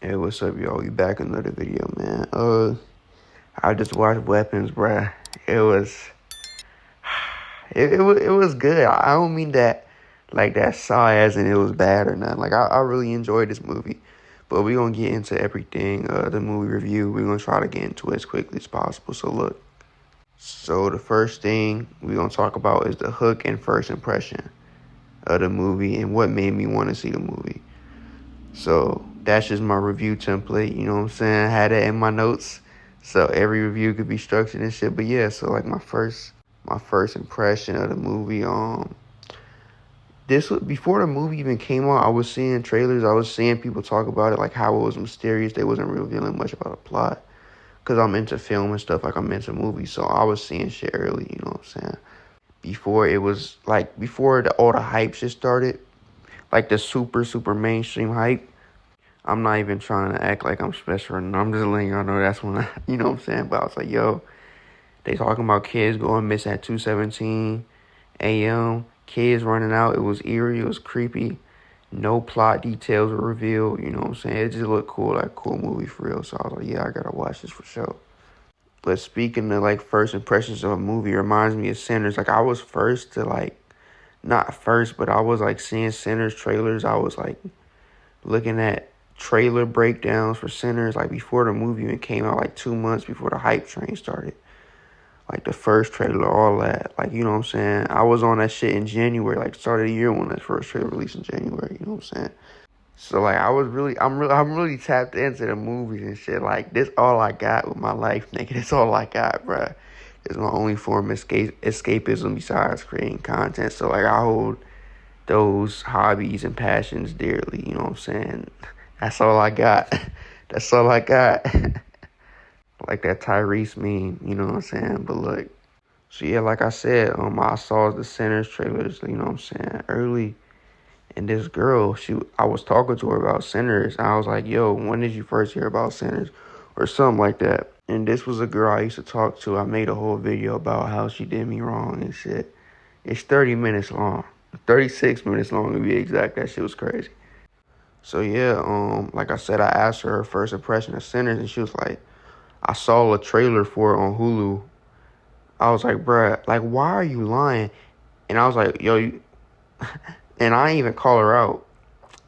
Hey, what's up, y'all? We back in another video, man. I just watched Weapons, bruh. It was, it was good. I don't mean that like that saw as in it was bad or nothing. Like I really enjoyed this movie, but we gonna get into everything. The movie review. We're gonna try to get into it as quickly as possible. So look. So the first thing we gonna talk about is the hook and first impression of the movie and what made me want to see the movie. So that's just my review template, you know what I'm saying? I had it in my notes. So every review could be structured and shit. But yeah, so like my first impression of the movie, this was before the movie even came out, I was seeing trailers, I was seeing people talk about it, like how it was mysterious. They wasn't revealing much about the plot. Cause I'm into film and stuff, like I'm into movies. So I was seeing shit early, you know what I'm saying? Before it was like all the hype shit started, like the super mainstream hype. I'm not even trying to act like I'm special. I'm just letting y'all know that's when you know what I'm saying? But I was like, yo, they talking about kids going missing at 2:17 a.m. Kids running out. It was eerie. It was creepy. No plot details were revealed. You know what I'm saying? It just looked cool, like cool movie for real. So I was like, yeah, I gotta watch this for sure. But speaking of like first impressions of a movie, it reminds me of Sinners. Like I was first to like, not first, but I was like seeing Sinners trailers. I was like looking at trailer breakdowns for Sinners like before the movie even came out, like 2 months before the hype train started. Like the first trailer, all that. Like, you know what I'm saying? I was on that shit in January, like start of the year when that first trailer released in January, you know what I'm saying? So like I'm really tapped into the movies and shit. Like this all I got with my life, nigga. This all I got, bruh. It's my only form of escapism besides creating content. So like I hold those hobbies and passions dearly, you know what I'm saying? That's all I got. That's all I got. Like that Tyrese meme, you know what I'm saying? But look, so yeah, like I said, I saw the Sinners trailers, you know what I'm saying, early. And this girl, I was talking to her about Sinners. And I was like, yo, when did you first hear about Sinners? Or something like that. And this was a girl I used to talk to. I made a whole video about how she did me wrong and shit. It's 30 minutes long. 36 minutes long to be exact. That shit was crazy. So yeah, like I said, I asked her first impression of Sinners, and she was like, I saw a trailer for it on Hulu. I was like, bruh, like, why are you lying? And I was like, yo, and I didn't even call her out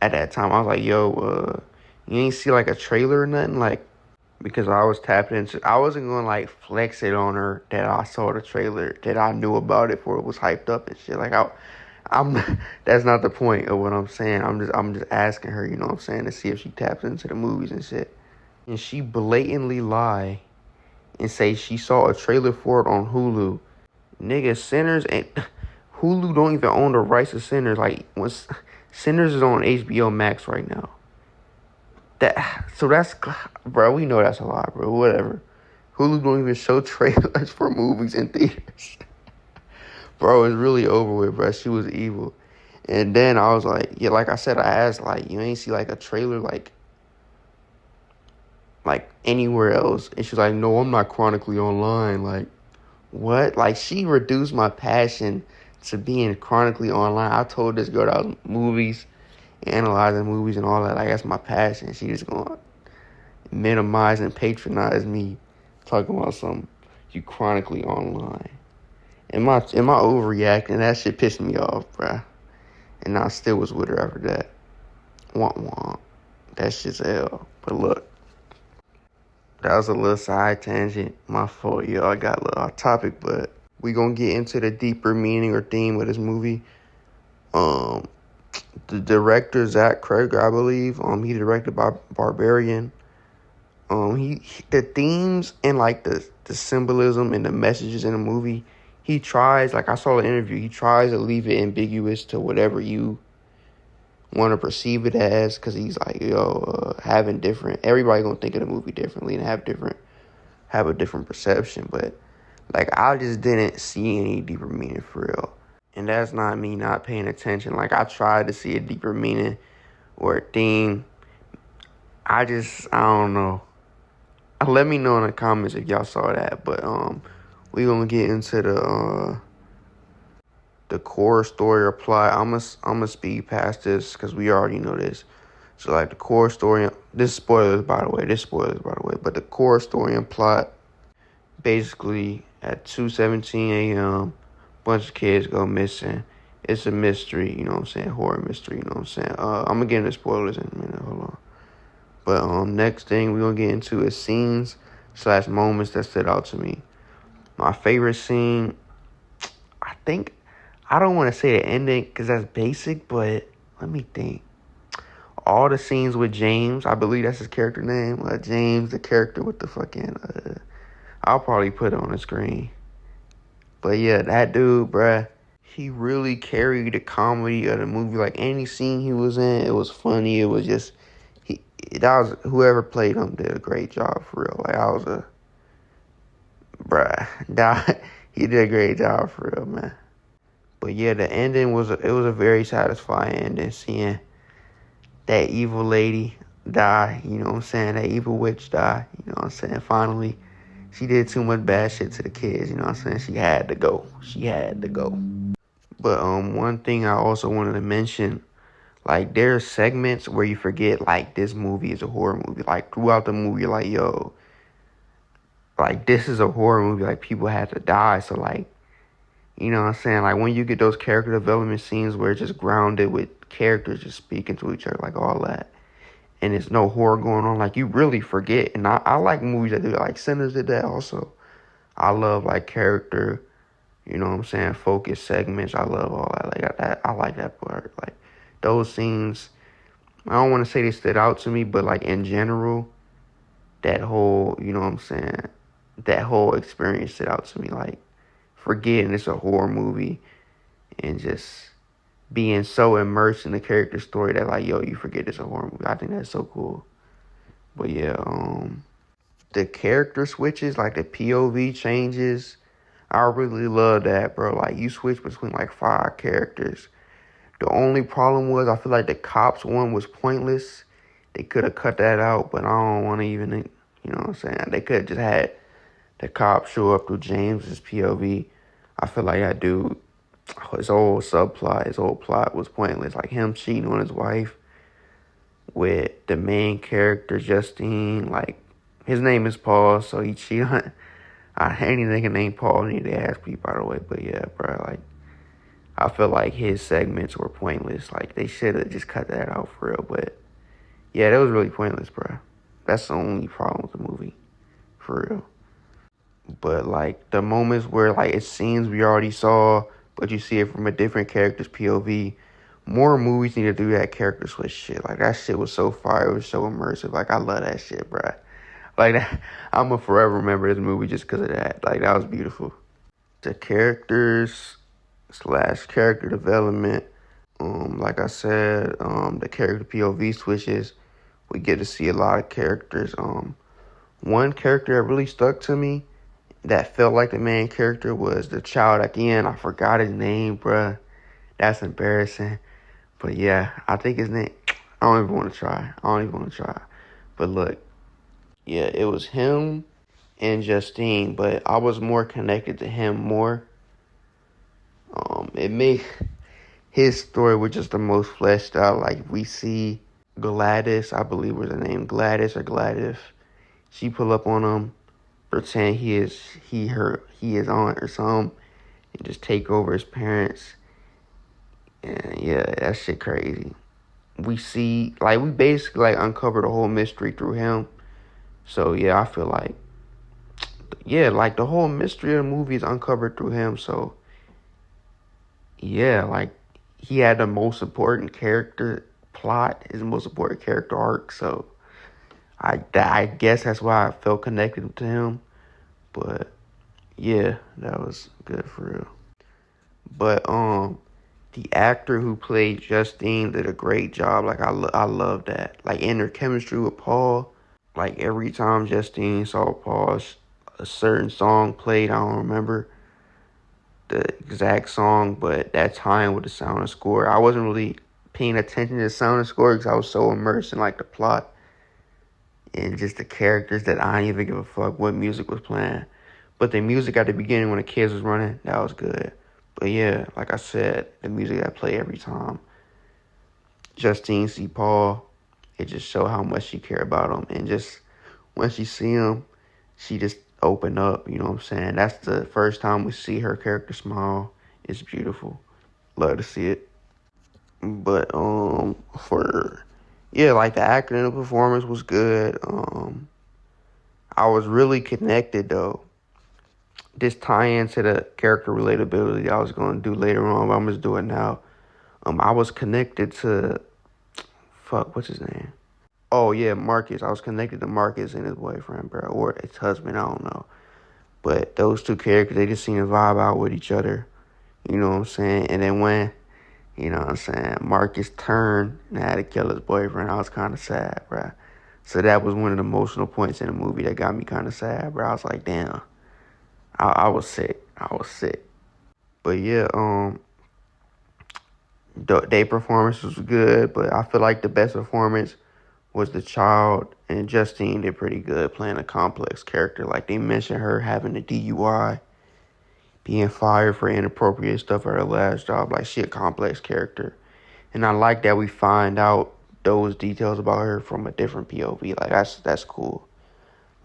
at that time. I was like, yo, you ain't see like a trailer or nothing? Like, because I was tapping into, I wasn't going to like flex it on her that I saw the trailer, that I knew about it before it was hyped up and shit. Like, I'm that's not the point of what I'm saying. I'm just asking her, you know what I'm saying, to see if she taps into the movies and shit. And she blatantly lie and say she saw a trailer for it on Hulu. Nigga, Sinners ain't Hulu don't even own the rights to Sinners. Like when Sinners is on HBO Max right now. That's bro, we know that's a lie, bro. Whatever. Hulu don't even show trailers for movies in theaters. Bro, it's really over with, bro. She was evil. And then I was like, yeah, like I said, I asked, like, you ain't see, like, a trailer, like anywhere else? And she's like, no, I'm not chronically online. Like, what? Like, she reduced my passion to being chronically online. I told this girl that was movies, analyzing movies and all that. Like, that's my passion. She just gonna minimize and patronize me talking about something you chronically online. Am I overreacting? That shit pissed me off, bruh. And I still was with her after that. Womp womp. That shit's hell. But look, that was a little side tangent. My fault, y'all. I got a little off topic, but we gonna get into the deeper meaning or theme of this movie. The director, Zach Cregger, I believe, he directed by Barbarian. He the themes and like the symbolism and the messages in the movie, he tries, like I saw the interview, he tries to leave it ambiguous to whatever you want to perceive it as, because he's like, having different, everybody gonna think of the movie differently and have a different perception, but like I just didn't see any deeper meaning for real. And that's not me not paying attention. Like I tried to see a deeper meaning or a theme. I don't know. Let me know in the comments if y'all saw that. But we gonna get into the core story or plot. I'm gonna speed past this because we already know this. So like the core story, this spoilers by the way, but the core story and plot, basically at 2:17 a.m., bunch of kids go missing. It's a mystery, you know what I'm saying, horror mystery, you know what I'm saying. I'm gonna get into spoilers in a minute, hold on. But next thing we're gonna get into is scenes slash moments that stood out to me. My favorite scene, I think, I don't want to say the ending because that's basic, but let me think. All the scenes with James, I believe that's his character name. James, the character with the fucking, I'll probably put it on the screen. But yeah, that dude, bruh, he really carried the comedy of the movie. Like any scene he was in, it was funny. It was just, whoever played him did a great job for real. Like he did a great job for real, man. But yeah, the ending was a very satisfying ending, seeing that evil lady die, you know what I'm saying? That evil witch die, you know what I'm saying? Finally, she did too much bad shit to the kids, you know what I'm saying? She had to go. But one thing I also wanted to mention, like there are segments where you forget like this movie is a horror movie. Like throughout the movie, you're like, yo, like this is a horror movie. Like people had to die. So like, you know what I'm saying? Like when you get those character development scenes where it's just grounded with characters just speaking to each other, like all that, and there's no horror going on, like you really forget. And I like movies that do that. Like Sinners did that also. I love like character, you know what I'm saying, focus segments. I love all that. Like that, I like that part. Like those scenes, I don't want to say they stood out to me, but like in general, that whole, you know what I'm saying, that whole experience stood out to me. Like forgetting it's a horror movie and just being so immersed in the character story that like, yo, you forget it's a horror movie. I think that's so cool. But yeah, the character switches, like the POV changes, I really love that, bro. Like you switch between like 5 characters. The only problem was I feel like the cops one was pointless. They could have cut that out, but I don't want to even, you know what I'm saying? They could have just had the cops show up through James's POV. I feel like that dude, his whole subplot, his whole plot was pointless. Like him cheating on his wife with the main character, Justine. Like, his name is Paul, so he cheated on... Any nigga named Paul need to ask me, by the way. But yeah, bro, like, I feel like his segments were pointless. Like, they should have just cut that out for real. But yeah, that was really pointless, bro. That's the only problem with the movie, for real. But like the moments where like it's scenes we already saw, but you see it from a different character's POV. More movies need to do that character switch shit. Like that shit was so fire. It was so immersive. Like I love that shit, bro. Like that, I'm gonna forever remember this movie just because of that. Like that was beautiful. The characters slash character development. Like I said, the character POV switches. We get to see a lot of characters. One character that really stuck to me, that felt like the main character, was the child at the end. I forgot his name, bruh. That's embarrassing. But yeah, I think his name, I don't even want to try. But look, yeah, it was him and Justine, but I was more connected to him more. It made his story was just the most fleshed out. Like we see Gladys, I believe was her name, Gladys or Gladys. She pull up on him, pretend he is aunt or something, and just take over his parents. And yeah, that shit crazy. We see, like, we basically like uncover the whole mystery through him. So yeah, I feel like, yeah, like the whole mystery of the movie is uncovered through him. So yeah, like he had the most important character plot, his most important character arc. So I guess that's why I felt connected to him. But yeah, that was good for real. But the actor who played Justine did a great job. Like I love that. Like in their chemistry with Paul. Like every time Justine saw Paul, a certain song played. I don't remember the exact song, but that time with the sound and score, I wasn't really paying attention to the sound and score because I was so immersed in like the plot and just the characters that I didn't even give a fuck what music was playing. But the music at the beginning when the kids was running, that was good. But yeah, like I said, the music that played every time Justine see Paul, it just showed how much she cared about him. And just when she see him, she just open up, you know what I'm saying? That's the first time we see her character smile. It's beautiful. Love to see it. But like the acting and the performance was good. I was really connected though. This tie into the character relatability I was gonna do later on, but I'm just doing it now. I was connected to what's his name? Oh yeah, Marcus. I was connected to Marcus and his boyfriend, bro, or his husband, I don't know. But those two characters, they just seem to vibe out with each other. You know what I'm saying? And then when, you know what I'm saying, Marcus turned and had to kill his boyfriend, I was kind of sad, bro. So that was one of the emotional points in the movie that got me kind of sad, bro. I was like, damn. I was sick. But yeah, their performance was good, but I feel like the best performance was the child, and Justine did pretty good playing a complex character. Like, they mentioned her having a DUI, being fired for inappropriate stuff at her last job. Like, she a complex character. And I like that we find out those details about her from a different POV. Like, that's cool.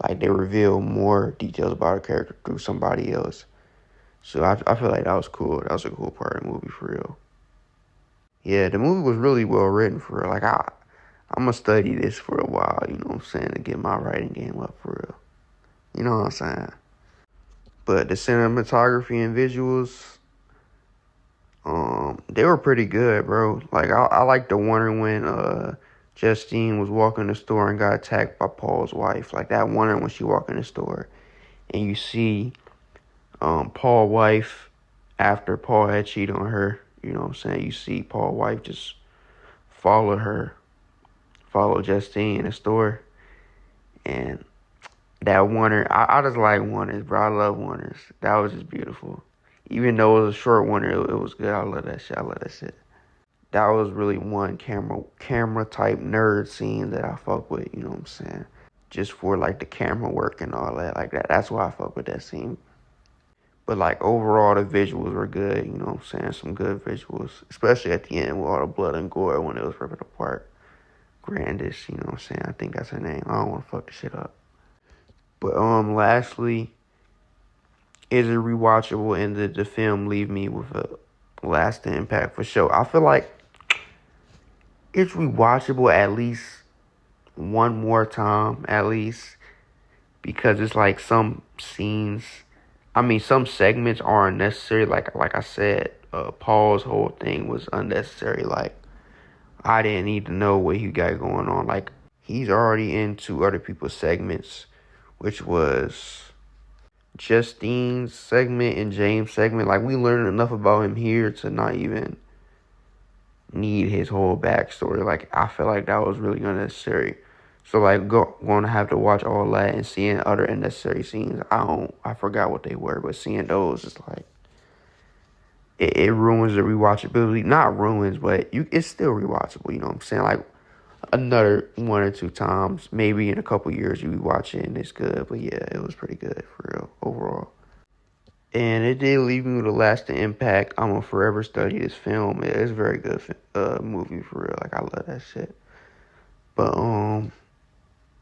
Like, they reveal more details about her character through somebody else. So I feel like that was cool. That was a cool part of the movie, for real. Yeah, the movie was really well written, for real. Like, I'm going to study this for a while, you know what I'm saying, to get my writing game up, for real. You know what I'm saying? But the cinematography and visuals, they were pretty good, bro. Like, I like the one when Justine was walking in the store and got attacked by Paul's wife. Like, that one when she walked in the store and you see Paul's wife, after Paul had cheated on her, you know what I'm saying, you see Paul's wife just follow Justine in the store. And that Warner, I just like Warners, bro. I love Warners. That was just beautiful. Even though it was a short Warner, it was good. I love that shit. That was really one camera type nerd scene that I fuck with, you know what I'm saying? Just for like the camera work and all that, like that. That's why I fuck with that scene. But like overall, the visuals were good, you know what I'm saying? Some good visuals, especially at the end with all the blood and gore when it was ripping apart. Grandis, you know what I'm saying? I think that's her name. I don't want to fuck the shit up. But lastly, is it rewatchable, and did the film leave me with a lasting impact? For sure. I feel like it's rewatchable at least one more time, at least, because it's like some scenes, some segments are unnecessary. Like I said, Paul's whole thing was unnecessary. Like, I didn't need to know what he got going on. Like, he's already into other people's segments, which was Justine's segment and James' segment. Like, we learned enough about him here to not even need his whole backstory. Like, I feel like that was really unnecessary. So, like, going to have to watch all that and seeing other unnecessary scenes. I forgot what they were, but seeing those is like, it ruins the rewatchability. Not ruins, but it's still rewatchable, you know what I'm saying? Like, another 1 or 2 times, maybe in a couple years you watch it and it's good. But yeah, it was pretty good, for real, overall. And it did leave me with a lasting impact. I'm gonna forever study this film. It's a very good movie, for real. Like, I love that shit. But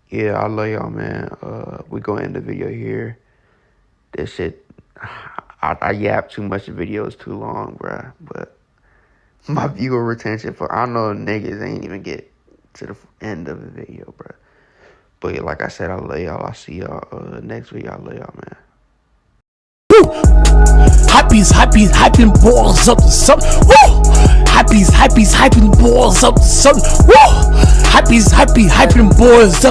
yeah, I love y'all, man. We gonna end the video here. This shit, I yap too much. The video is too long, bruh. But my viewer retention I know niggas ain't even get to the end of the video, bruh. But yeah, like I said, I love y'all. I'll see y'all next video. I love y'all, man. Hyping balls up to something. Woo! Hyping balls up to something. Woo! Hyping balls up.